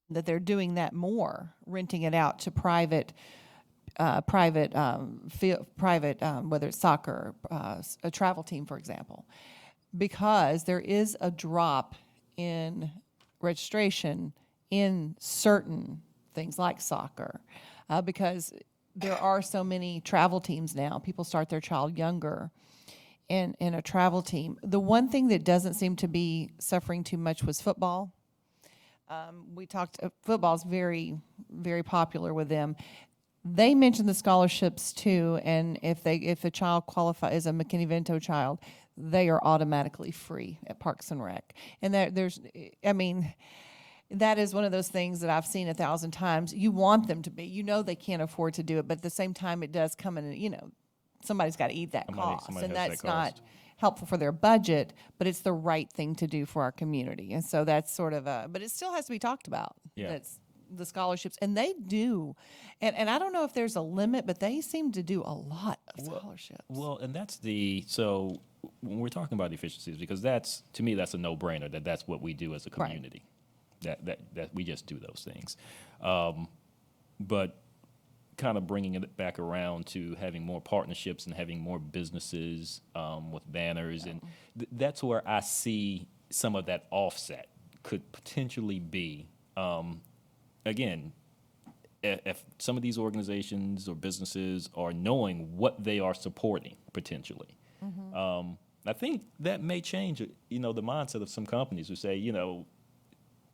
that they're doing that more, renting it out to private, whether it's soccer, a travel team, for example, because there is a drop in registration in certain things like soccer, because there are so many travel teams now. People start their child younger in a travel team. The one thing that doesn't seem to be suffering too much was football. We talked, football's very, very popular with them. They mentioned the scholarships too, and if a child qualifies as a McKinney-Vento child, they are automatically free at Parks and Rec. And that is one of those things that I've seen 1,000 times. You want them to be. You know they can't afford to do it, but at the same time, it does come in, somebody's got to eat that cost, and that's not helpful for their budget, but it's the right thing to do for our community. And so that's sort of but it still has to be talked about. Yeah. That's the scholarships, and they do. And I don't know if there's a limit, but they seem to do a lot of scholarships. Well, and so when we're talking about efficiencies, because to me, that's a no-brainer, that's what we do as a community. Right. That we just do those things. But kind of bringing it back around to having more partnerships and having more businesses with banners, and that's where I see some of that offset could potentially be. Again, if some of these organizations or businesses are knowing what they are supporting potentially, I think that may change, the mindset of some companies who say,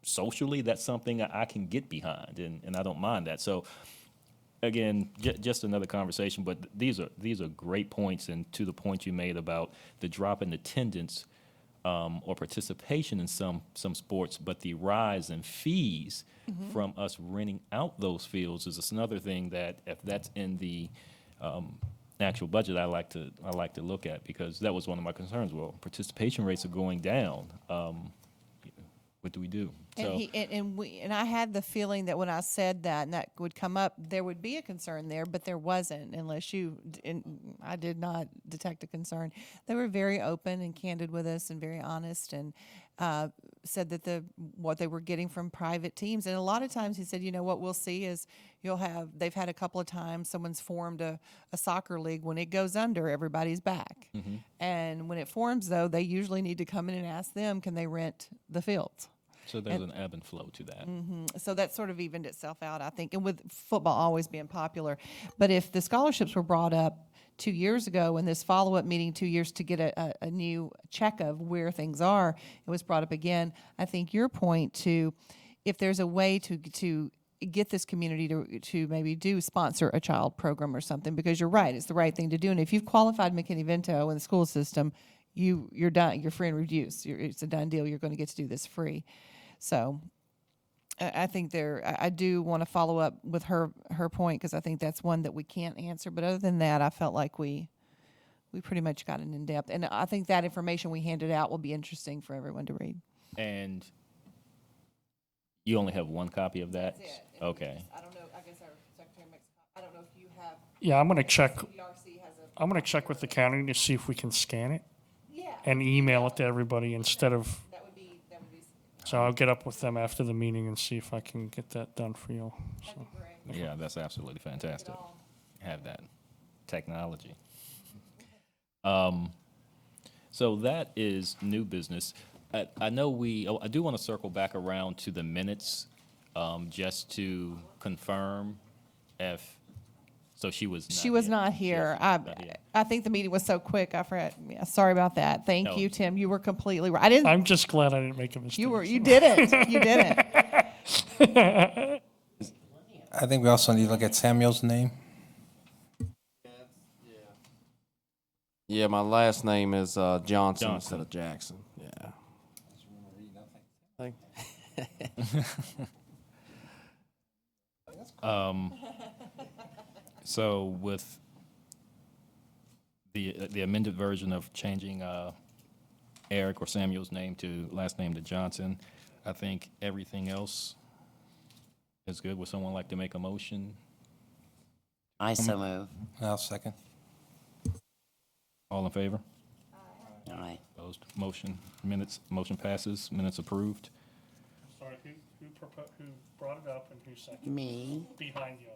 socially, that's something I can get behind, and I don't mind that. So, again, just another conversation, but these are great points, and to the point you made about the drop in attendance or participation in some sports, but the rise in fees from us renting out those fields is another thing that, if that's in the actual budget, I like to look at, because that was one of my concerns. Well, participation rates are going down. What do we do? And I had the feeling that when I said that and that would come up, there would be a concern there, but there wasn't, I did not detect a concern. They were very open and candid with us and very honest, and said that what they were getting from private teams. And a lot of times he said, what we'll see is they've had a couple of times someone's formed a soccer league. When it goes under, everybody's back. Mm-hmm. And when it forms, though, they usually need to come in and ask them, can they rent the fields? So there's an ebb and flow to that. Mm-hmm. So that sort of evened itself out, I think, and with football always being popular. But if the scholarships were brought up 2 years ago, in this follow-up meeting 2 years to get a new check of where things are, it was brought up again. I think your point to, if there's a way to get this community to maybe sponsor a child program or something, because you're right, it's the right thing to do. And if you've qualified McKinney-Vento in the school system, you're done. You're free and reduced. It's a done deal. You're going to get to do this free. So I think I do want to follow up with her point, because I think that's one that we can't answer. But other than that, I felt like we pretty much got it in depth. And I think that information we handed out will be interesting for everyone to read. And you only have one copy of that? That's it. Okay. I don't know. I guess our secretary makes a copy. I don't know if you have. Yeah, I'm gonna check. CBRC has a. I'm gonna check with the county to see if we can scan it Yeah. and email it to everybody instead of. That would be. So I'll get up with them after the meeting and see if I can get that done for you. That'd be great. Yeah, that's absolutely fantastic. Have that technology. So that is new business. I know I do want to circle back around to the minutes, just to confirm if. So she was not here. I think the meeting was so quick. I forgot. Yeah, sorry about that. Thank you, Tim. You were completely right. I didn't. I'm just glad I didn't make a mistake. You didn't. You didn't. I think we also need to look at Samuel's name. Yeah, my last name is Johnson instead of Jackson. Yeah. So with the amended version of changing Eric or Samuel's last name to Johnson, I think everything else is good. Would someone like to make a motion? I so move. I'll second. All in favor? Aye. Opposed? Motion passes. Minutes approved. Sorry sorry, who brought it up and who seconded? Me. Behind you.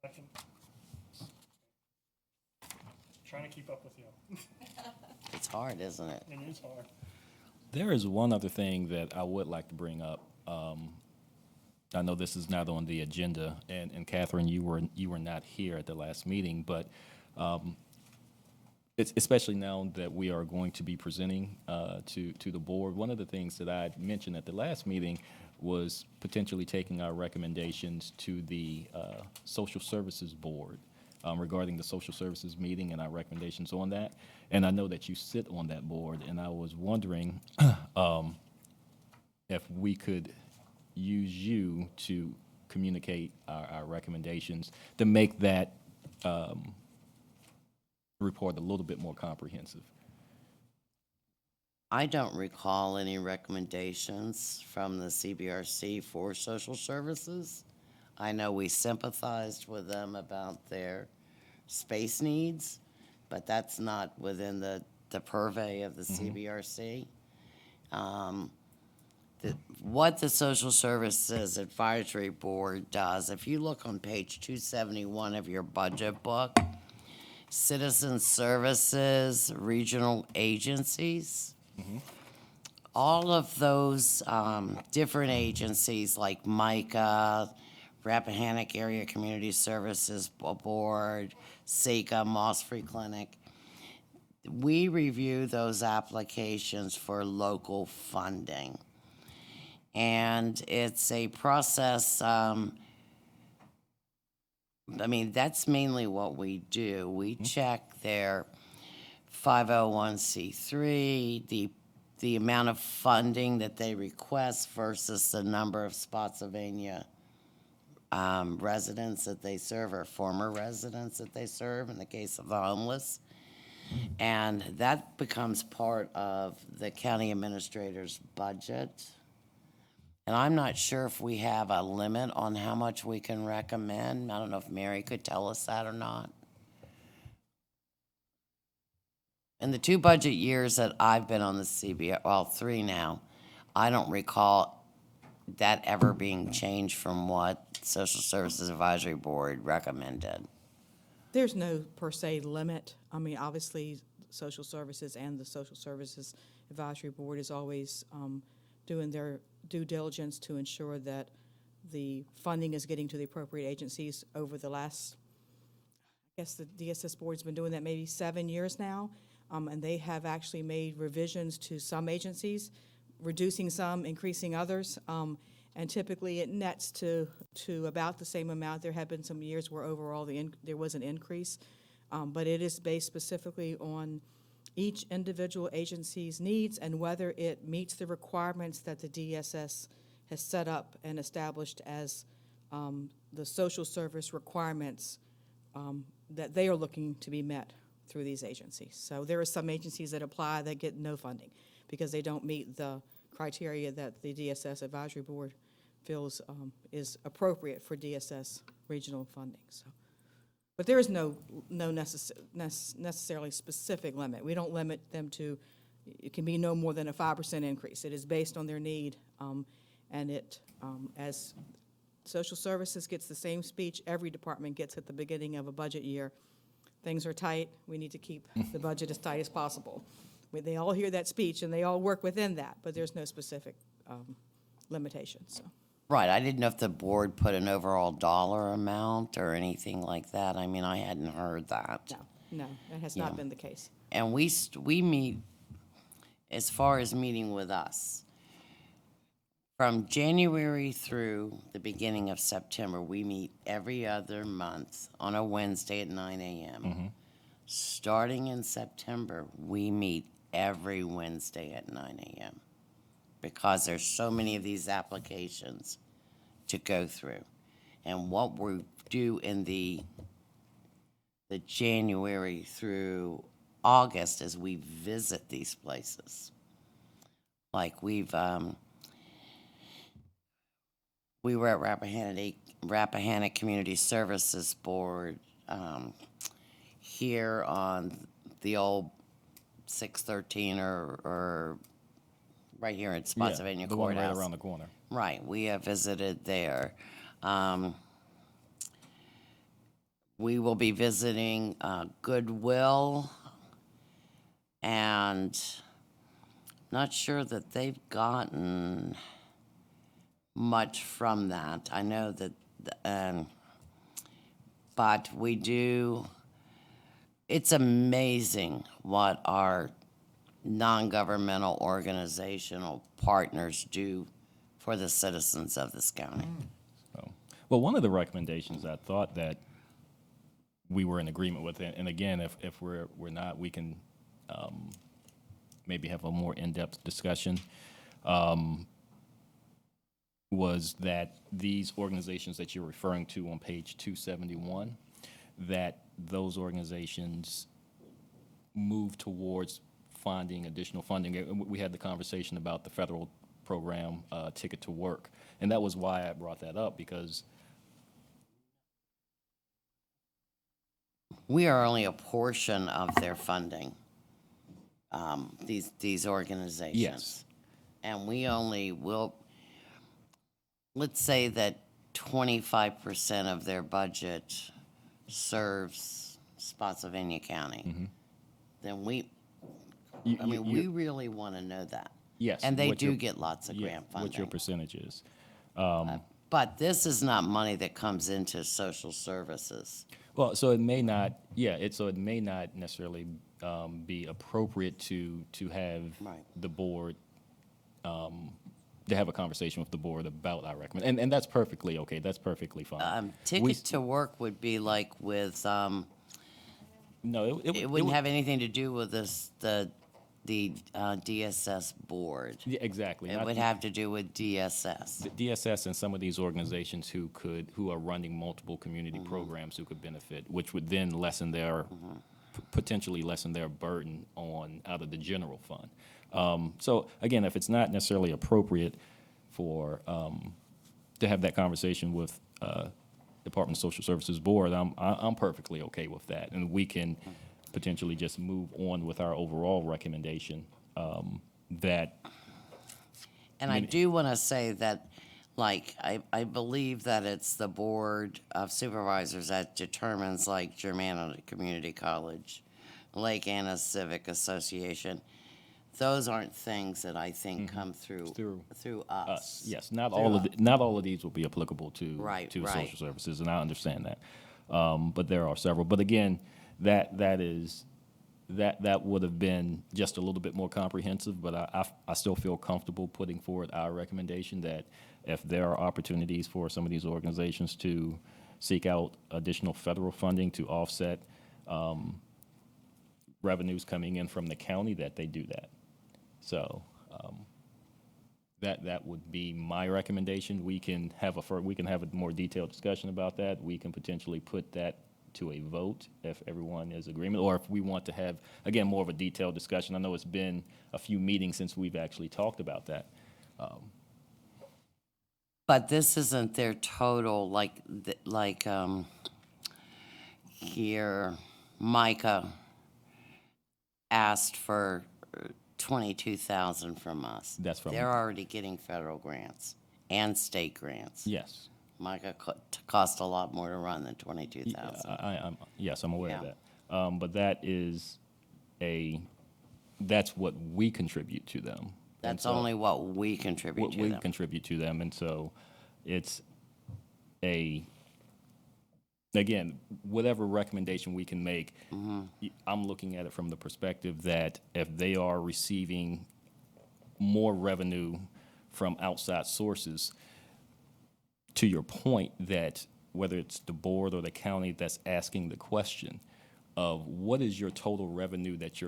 Second. Trying to keep up with you. It's hard, isn't it? It is hard. There is one other thing that I would like to bring up. I know this is not on the agenda, and Catherine, you were not here at the last meeting, but it's especially now that we are going to be presenting to the board. One of the things that I mentioned at the last meeting was potentially taking our recommendations to the Social Services Board regarding the Social Services meeting and our recommendations on that. And I know that you sit on that board, and I was wondering if we could use you to communicate our recommendations to make that report a little bit more comprehensive. I don't recall any recommendations from the CBRC for social services. I know we sympathized with them about their space needs, but that's not within the purvey of the CBRC. What the Social Services Advisory Board does, if you look on page 271 of your budget book, citizen services, regional agencies, all of those different agencies like MICA, Rappahannock Area Community Services Board, SECA, Moss Free Clinic, we review those applications for local funding. And it's a process, that's mainly what we do. We check their 501c3, the amount of funding that they request versus the number of Spotsylvania residents that they serve, or former residents that they serve in the case of the homeless. And that becomes part of the county administrator's budget. And I'm not sure if we have a limit on how much we can recommend. I don't know if Mary could tell us that or not. In the 2 budget years that I've been on the CBR, well, 3 now, I don't recall that ever being changed from what Social Services Advisory Board recommended. There's no per se limit. Obviously, social services and the Social Services Advisory Board is always doing their due diligence to ensure that the funding is getting to the appropriate agencies. Over the last, I guess the DSS Board's been doing that maybe 7 years now, and they have actually made revisions to some agencies, reducing some, increasing others, and typically it nets to about the same amount. There have been some years where overall there was an increase, but it is based specifically on each individual agency's needs and whether it meets the requirements that the DSS has set up and established as the social service requirements that they are looking to be met through these agencies. So there are some agencies that apply that get no funding because they don't meet the criteria that the DSS Advisory Board feels is appropriate for DSS regional funding. So. But there is no necessarily specific limit. We don't limit them to, it can be no more than a 5% increase. It is based on their need, and it, as social services gets the same speech every department gets at the beginning of a budget year. Things are tight. We need to keep the budget as tight as possible. They all hear that speech, and they all work within that, but there's no specific limitation, so. Right, I didn't know if the board put an overall dollar amount or anything like that. I hadn't heard that. No, that has Yeah. not been the case. And we meet, as far as meeting with us, from January through the beginning of September, we meet every other month on a Wednesday at 9 a.m. Starting in September, we meet every Wednesday at 9 a.m. because there's so many of these applications to go through. And what we do in the January through August is we visit these places. Like we were at Rappahannock Community Services Board here on the old 613 or right here at Yeah, Spotsylvania the one right Courthouse. around the corner. Right, we have visited there. We will be visiting Goodwill, and not sure that they've gotten much from that. I know that, but we do, it's amazing what our non-governmental organizational partners do for the citizens of this county. So, well, one of the recommendations I thought that we were in agreement with, and again, if we're not, we can maybe have a more in-depth discussion, was that these organizations that you're referring to on page 271, that those organizations move towards finding additional funding. We had the conversation about the federal program, Ticket to Work, and that was why I brought that up, because We are only a portion of their funding, these organizations. Yes. And we only will, let's say that 25% of their budget serves Spotsylvania County. Then we really want to know that. yes. And they what do your- get lots of yeah, grant what your funding. percentage is. But this is not money that comes into social services. Well, so it may not, so it may not necessarily be appropriate to have Right. the board, to have a conversation with the board about our recommend, and that's perfectly okay, that's perfectly fine. We Ticket s- to Work would be like with, No, it wouldn't have anything to do with this, the DSS board. Yeah, exactly. It not would the- have to do with DSS. the DSS and some of these organizations who are running multiple community programs who could benefit, which would then lessen their, potentially lessen their burden out of the general fund. So again, if it's not necessarily appropriate for, to have that conversation with, Department of Social Services Board, I'm perfectly okay with that. And we can potentially just move on with our overall recommendation, that And I do want to say that, like, I believe that it's the Board of Supervisors that determines, like, Germanna Community College, Lake Anna Civic Association. Those aren't things that I think come through us. us. Yes, not all of these will be applicable to Right, to right. social services, and I understand that. But there are several. But again, that would have been just a little bit more comprehensive. But I still feel comfortable putting forward our recommendation that if there are opportunities for some of these organizations to seek out additional federal funding to offset revenues coming in from the county, that they do that. So that would be my recommendation. We can have a more detailed discussion about that. We can potentially put that to a vote if everyone is agreement, or if we want to have, again, more of a detailed discussion. I know it's been a few meetings since we've actually talked about that. But this isn't their total, here, Micah asked for 22,000 from us. That's from- They're already getting federal grants and state grants. Yes. Micah cost a lot more to run than 22,000. Yes, I'm aware of Yeah. that. But that's what we contribute to them. And That's so- only what we contribute what to we them. contribute to them, and so it's again, whatever recommendation we can make, I'm looking at it from the perspective that if they are receiving more revenue from outside sources, to your point, that whether it's the board or the county that's asking the question of what is your total revenue that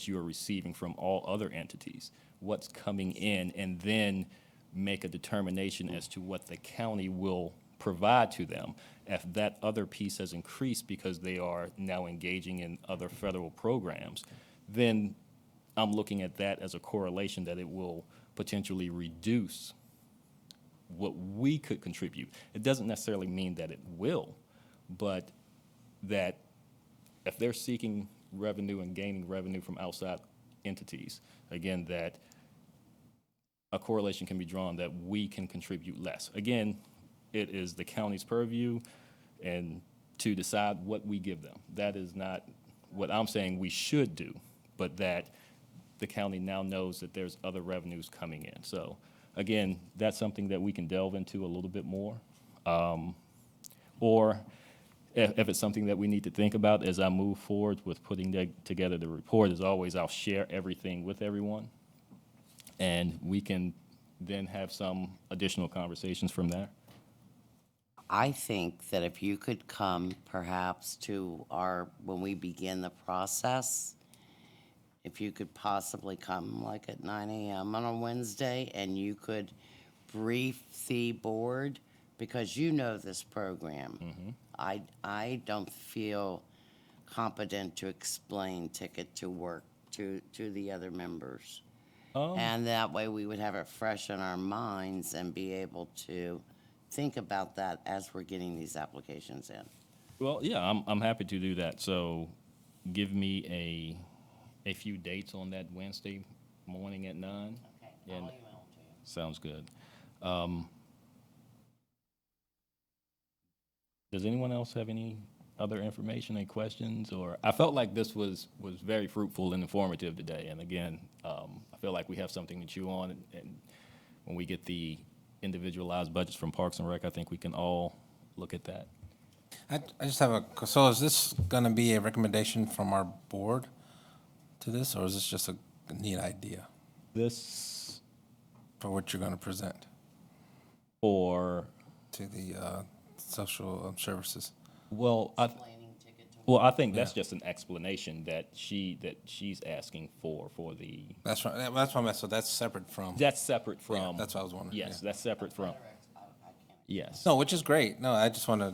you are receiving from all other entities, what's coming in, and then make a determination as to what the county will provide to them. If that other piece has increased because they are now engaging in other federal programs, then I'm looking at that as a correlation that it will potentially reduce what we could contribute. It doesn't necessarily mean that it will, but that if they're seeking revenue and gaining revenue from outside entities, again, that a correlation can be drawn that we can contribute less. Again, it is the county's purview and to decide what we give them. That is not what I'm saying we should do, but that the county now knows that there's other revenues coming in. So again, that's something that we can delve into a little bit more. Or if it's something that we need to think about as I move forward with putting together the report, as always, I'll share everything with everyone. And we can then have some additional conversations from there. I think that if you could come perhaps to when we begin the process, if you could possibly come like at 9 a.m. on a Wednesday, and you could brief the board, because you know this program. I don't feel competent to explain Ticket to Work to the other members. And that way we would have it fresh in our minds and be able to think about that as we're getting these applications in. Well, yeah, I'm happy to do that. So give me a few dates on that Wednesday morning at 9. Okay, I'll And email them to you. sounds good. Does anyone else have any other information and questions? Or I felt like this was very fruitful and informative today. And again, I feel like we have something to chew on. And when we get the individualized budgets from Parks and Rec, I think we can all look at that. I just have so is this going to be a recommendation from our board to this, or is this just a neat idea This for what you're going to present or, to the social services? well, Explaining Ticket to Work. well, I think that's just an explanation that she's asking for the, That's right. That's what I meant. So that's separate from. that's separate from. that's what I was wondering, Yes, yeah. that's separate from, yes. No, which is great. No, I just want to,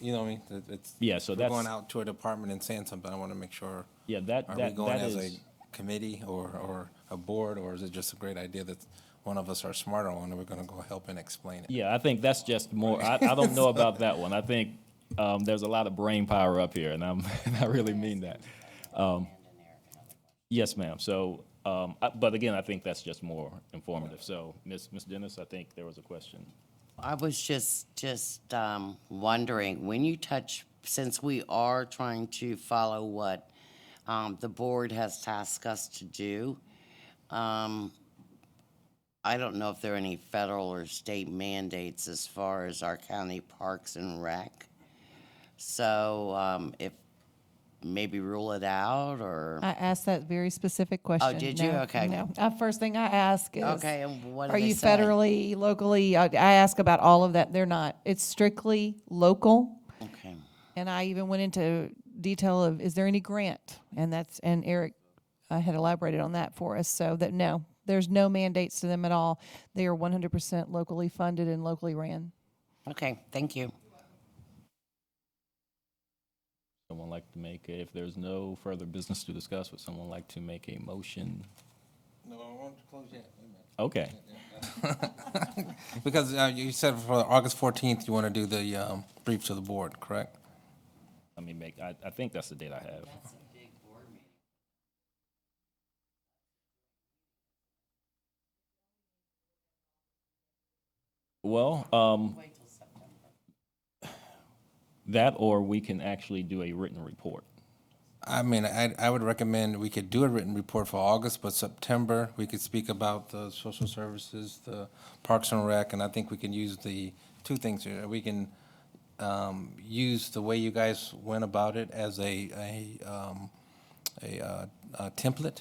you know what I mean? It's, Yeah, so we're that's- going out to a department and saying something. I want to make sure. Yeah, that Are we that going that as is. a committee or a board, or is it just a great idea that one of us are smarter on and we're going to go help and explain it? Yeah, I think that's just more, I don't know about that one. I think there's a lot of brain power up here, and I really mean that. Yes, ma'am. So, but again, I think that's just more informative. So, Ms. Dennis, I think there was a question. I was just wondering, when you since we are trying to follow what the board has tasked us to do, I don't know if there are any federal or state mandates as far as our county parks and rec. So if maybe rule it out, or, I asked that very specific question. did you? No, Okay. No, first thing I ask is. okay, and what do Are they you say? federally, locally? I ask about all of that. They're not. It's strictly local. Okay, And I even went into detail of, is there any grant? And Eric had elaborated on that for us. So that, no, there's no mandates to them at all. They are 100% locally funded and locally ran. okay, thank you. Someone like to make, if there's no further business to discuss, would someone like to make a motion? No, I want to close yet. Okay. Because you said for August 14th, you want to do the brief to the board, correct? Let me make, I think that's the date I have. Well, that, or we can actually do a written report. I mean, I would recommend we could do a written report for August, but September, we could speak about the social services, the Parks and Rec, and I think we can use the two things here. We can use the way you guys went about it as a template,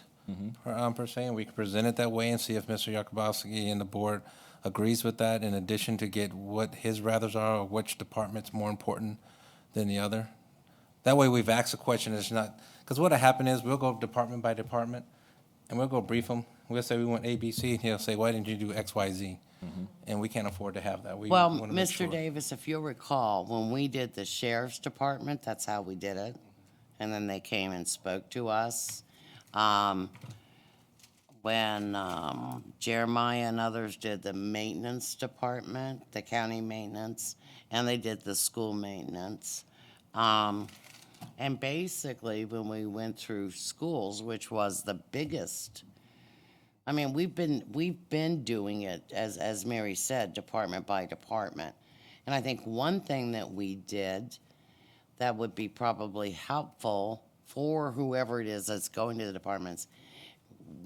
per se, and we can present it that way and see if Mr. Yakubowski and the board agrees with that, in addition to get what his rathers are, or which department's more important than the other. That way we've asked a question, it's not, because what'll happen is we'll go department by department and we'll go brief them. We'll say we want A, B, C, and he'll say, why didn't you do X, Y, Z? And we can't afford to have that. We Well, wanna make sure. Mr. Davis, if you'll recall, when we did the sheriff's department, that's how we did it. And then they came and spoke to us. When Jeremiah and others did the maintenance department, the county maintenance, and they did the school maintenance. And basically, when we went through schools, which was the biggest I mean, we've been doing it, as Mary said, department by department. And I think one thing that we did that would be probably helpful for whoever it is that's going to the departments,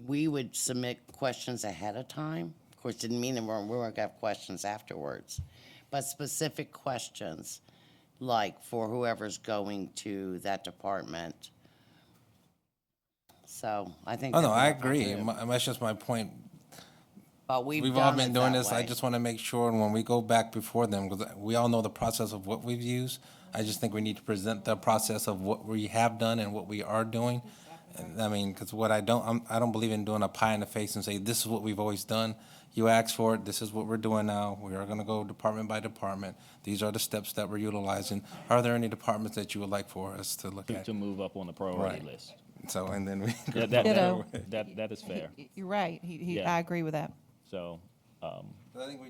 we would submit questions ahead of time. Of course, didn't mean that we weren't gonna have questions afterwards, but specific questions, like for whoever's going to that department. So I think. Oh, no, that'd I be agree. effective. That's just my point. But we've We've all done been it doing that this. I way. just want to make sure when we go back before them, because we all know the process of what we've used. I just think we need to present the process of what we have done and what we are doing. And, I mean, because what I don't believe in doing a pie in the face and say, this is what we've always done. You asked for it. This is what we're doing now. We are going to go department by department. These are the steps that we're utilizing. Are there any departments that you would like for us to look at? To move up on the priority Right. list. So, and then we. Ditto. That is fair. You're right. Yeah. I agree with that. So, I think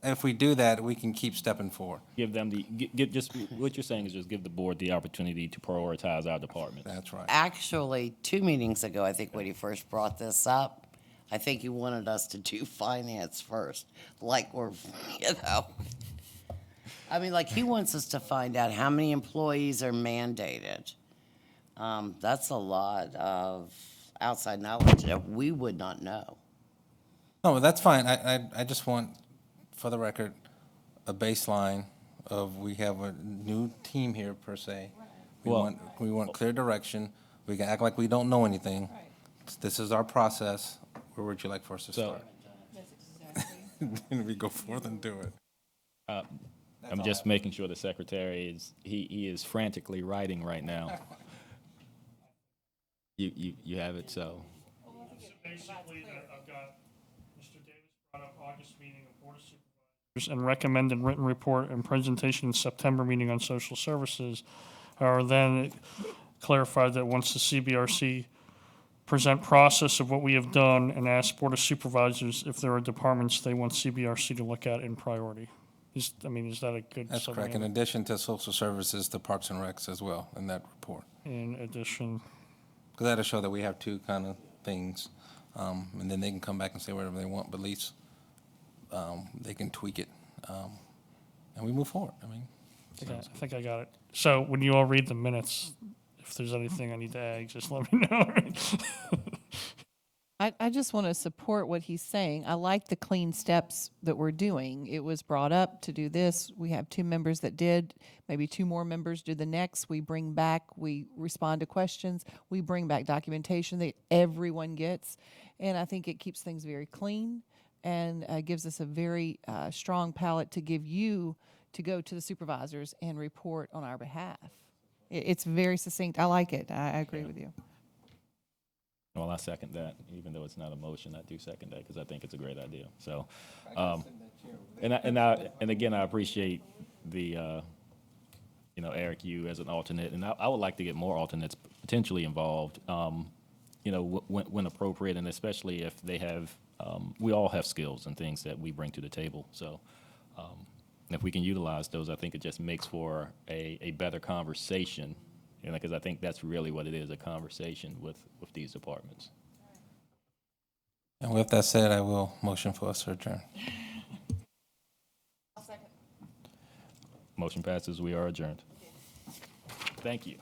if we do that, we can keep stepping forward. give them just, what you're saying is just give the board the opportunity to prioritize our departments. That's right. Actually, 2 meetings ago, I think when he first brought this up, I think he wanted us to do finance first, like we're, I mean, like, he wants us to find out how many employees are mandated. That's a lot of outside knowledge that we would not know. No, that's fine. I just want, for the record, a baseline of, we have a new team here per se. Well- We want clear direction. We can act like we don't know anything. This is our process. Where would you like for us to So- start? Then we go forth and do it. I'm just making sure the secretary he is frantically writing right now. You have it, so. Basically, I've got Mr. Davis brought up August meeting of Board of Supervisors and recommended written report and presentation in September meeting on social services. Or then it clarified that once the CBRC present process of what we have done and ask Board of Supervisors if there are departments they want CBRC to look at in priority. Is that a good That's summary correct. of In it? addition to social services, the Parks and Recs as well in that report. In addition, Because that'll show that we have two kind of things. And then they can come back and say whatever they want, but at least they can tweak it. And we move forward. I mean, I think I got it. So when you all read the minutes, if there's anything I need to add, just let me know. I just want to support what he's saying. I like the clean steps that we're doing. It was brought up to do this. We have 2 members that did, maybe 2 more members do the next. We bring back, we respond to questions. We bring back documentation that everyone gets. And I think it keeps things very clean and gives us a very strong palette to give you to go to the supervisors and report on our behalf. It's very succinct. I like it. I agree with you. Well, I second that, even though it's not a motion, I do second that, because I think it's a great idea, so. And again, I appreciate the, Eric, you as an alternate, and I would like to get more alternates potentially involved, when appropriate, and especially if they have, we all have skills and things that we bring to the table, so. If we can utilize those, I think it just makes for a better conversation, because I think that's really what it is, a conversation with these departments. and with that said, I will motion for us to adjourn. Motion passes, we are adjourned. Thank you.